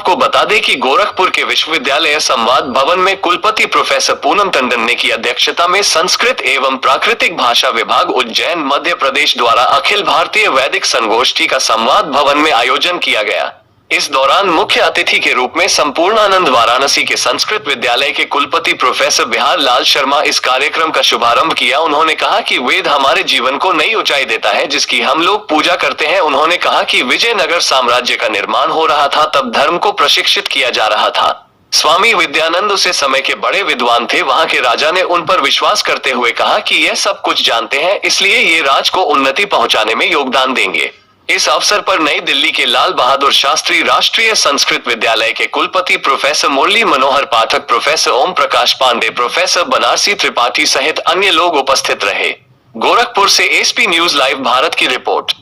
आपको बता दें कि गोरखपुर के विश्वविद्यालय संवाद भवन में कुलपति प्रोफेसर पूनम टंडन ने की अध्यक्षता में संस्कृत एवं प्राकृतिक भाषा विभाग उज्जैन मध्य प्रदेश द्वारा अखिल भारतीय वैदिक संगोष्ठी का संवाद भवन में आयोजन किया गया। इस दौरान मुख्य अतिथि के रूप में संपूर्णानंद वाराणसी के संस्कृत विद्यालय के कुलपति प्रोफेसर बिहार लाल शर्मा इस कार्यक्रम का शुभारंभ किया। उन्होंने कहा कि वेद हमारे जीवन को नई ऊंचाई देता है जिसकी हम लोग पूजा करते हैं। उन्होंने कहा कि विजयनगर साम्राज्य का निर्माण हो रहा था तब धर्म को प्रशिक्षित किया जा रहा था। स्वामी विद्यानंद उस समय के बड़े विद्वान थे। वहां के राजा ने उन पर विश्वास करते हुए कहा कि यह सब कुछ जानते हैं, इसलिए ये राज को उन्नति पहुंचाने में योगदान देंगे। इस अवसर पर नई दिल्ली के लाल बहादुर शास्त्री राष्ट्रीय संस्कृत विद्यालय के कुलपति प्रोफेसर मुरली मनोहर पाठक, प्रोफेसर ओम प्रकाश पांडे, प्रोफेसर बनारसी त्रिपाठी सहित अन्य लोग उपस्थित रहे। गोरखपुर से एसपी न्यूज लाइव भारत की रिपोर्ट।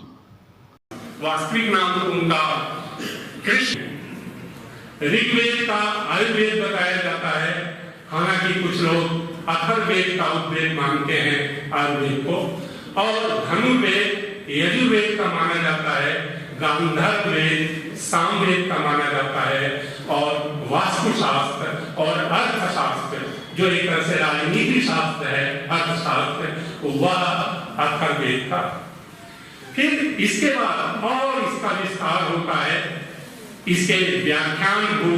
वास्तविक नाम उनका कृष्ण। ऋग्वेद का आयुर्वेद बताया जाता है, हालांकि कुछ लोग अथर्ववेद का उपवेद मानते हैं आयुर्वेद को, और धनुर्वेद यजुर्वेद का माना जाता है, गांधार वेद सामवेद का माना जाता है, और वास्तुशास्त्र और अर्थशास्त्र जो एक तरह से राजनीति शास्त्र है, अर्थशास्त्र, वह अथर्ववेद का। फिर इसके बाद और इसका विस्तार होता है, इसके व्याख्यान को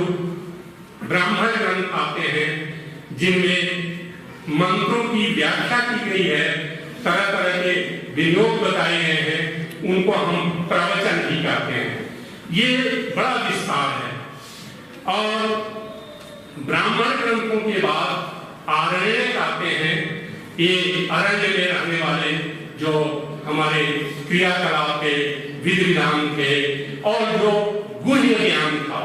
ब्राह्मण ग्रंथ आते हैं जिनमें मंत्रों की व्याख्या की गई है, तरह तरह के विनियोग बताए गए हैं, उनको हम प्रवचन भी कहते हैं। ये बड़ा विस्तार है। और ब्राह्मण ग्रंथों के बाद आरण्यक आते हैं। ये अरण्य में रहने वाले जो हमारे क्रियाकलाप के विधि विधान थे और जो गुह्य ज्ञान था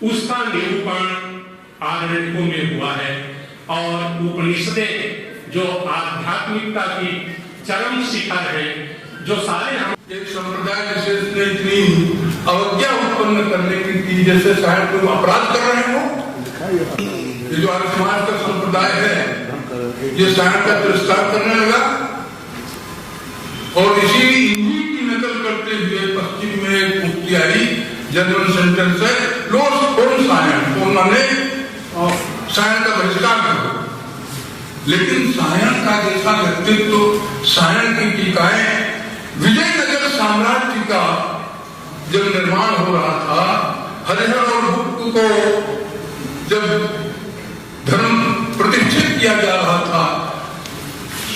उसका निरूपण आरण्यकों में हुआ है। और उपनिषदें जो आध्यात्मिकता की चरम शिखर है, जो सारे हम एक संप्रदाय विशेष ने इतनी अवज्ञा उत्पन्न करने की जैसे शायद कोई अपराध कर रहे हो। ये जो आर्य समाज का संप्रदाय है ये शायद का तिरस्कार करने लगा और इसी की नकल करते हुए पश्चिम में एक मुक्ति आई जर्मन सेंटर से लोग सायन तो उन्होंने सायन का बहिष्कार कर। लेकिन सायन का जैसा व्यक्तित्व, सायन की टीकाएं, विजयनगर साम्राज्य का जब निर्माण हो रहा था, हरिहर और गुप्त को जब धर्म प्रतिष्ठित किया जा रहा था,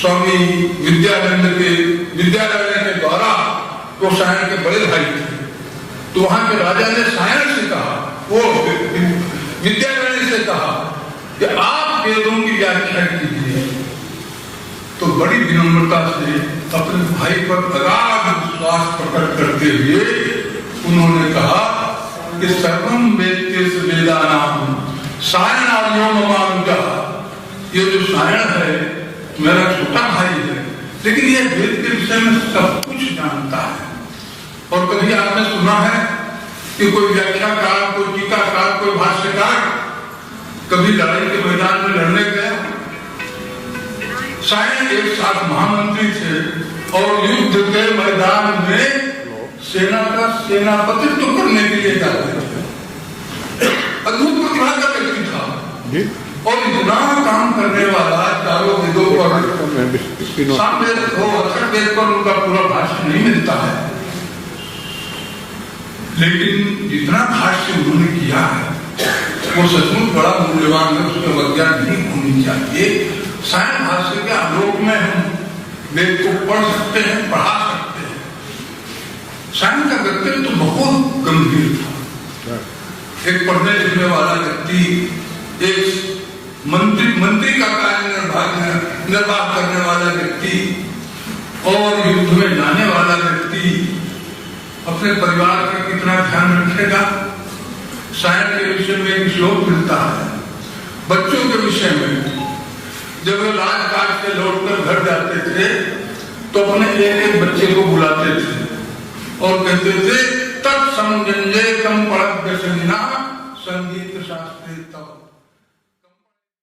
स्वामी विद्यानंद के द्वारा वो सायन के बड़े भाई थे, तो वहां के राजा ने सायन से कहा, वो विद्यानंद से कहा कि आप वेदों की व्याख्या कीजिए। तो बड़ी विनम्रता से अपने भाई पर अगाध विश्वास प्रकट करते हुए उन्होंने कहा कि सर्वम वेदेषु वेदानां सायणार्यो ममानुजा। ये जो सायण है मेरा छोटा भाई है, लेकिन ये वेद के विषय में सब कुछ जानता है। और कभी आपने सुना है कि कोई व्याख्याकार, कोई टीकाकार, कोई भाष्यकार कभी लड़ाई के मैदान में लड़ने गया? सायन एक साथ महामंत्री थे और युद्ध के मैदान में सेना का सेनापतित्व करने के लिए जाते थे। अद्भुत प्रतिभा का व्यक्ति था और इतना काम करने वाला, चारों वेदों पर, सामवेद हो अथर्ववेद पर उनका पूरा भाष्य नहीं मिलता है, लेकिन जितना भाष्य उन्होंने किया है वो सचमुच बड़ा मूल्यवान है, उसमें अवज्ञा नहीं होनी चाहिए। सायन भाष्य के आलोक में हम वेद को पढ़ सकते हैं, पढ़ा सकते हैं। सायन का व्यक्तित्व तो बहुत गंभीर था। एक पढ़ने लिखने वाला व्यक्ति, एक मंत्री का कार्य निर्वाह करने वाला व्यक्ति और युद्ध में जाने वाला व्यक्ति अपने परिवार का कितना ध्यान रखेगा। सायन के विषय में एक श्लोक मिलता है बच्चों के विषय में। जब वे राजकाज से लौटकर घर जाते थे तो अपने एक बच्चे को बुलाते थे और कहते थे तत्संजय कम पढ़ संगीत शास्त्री तब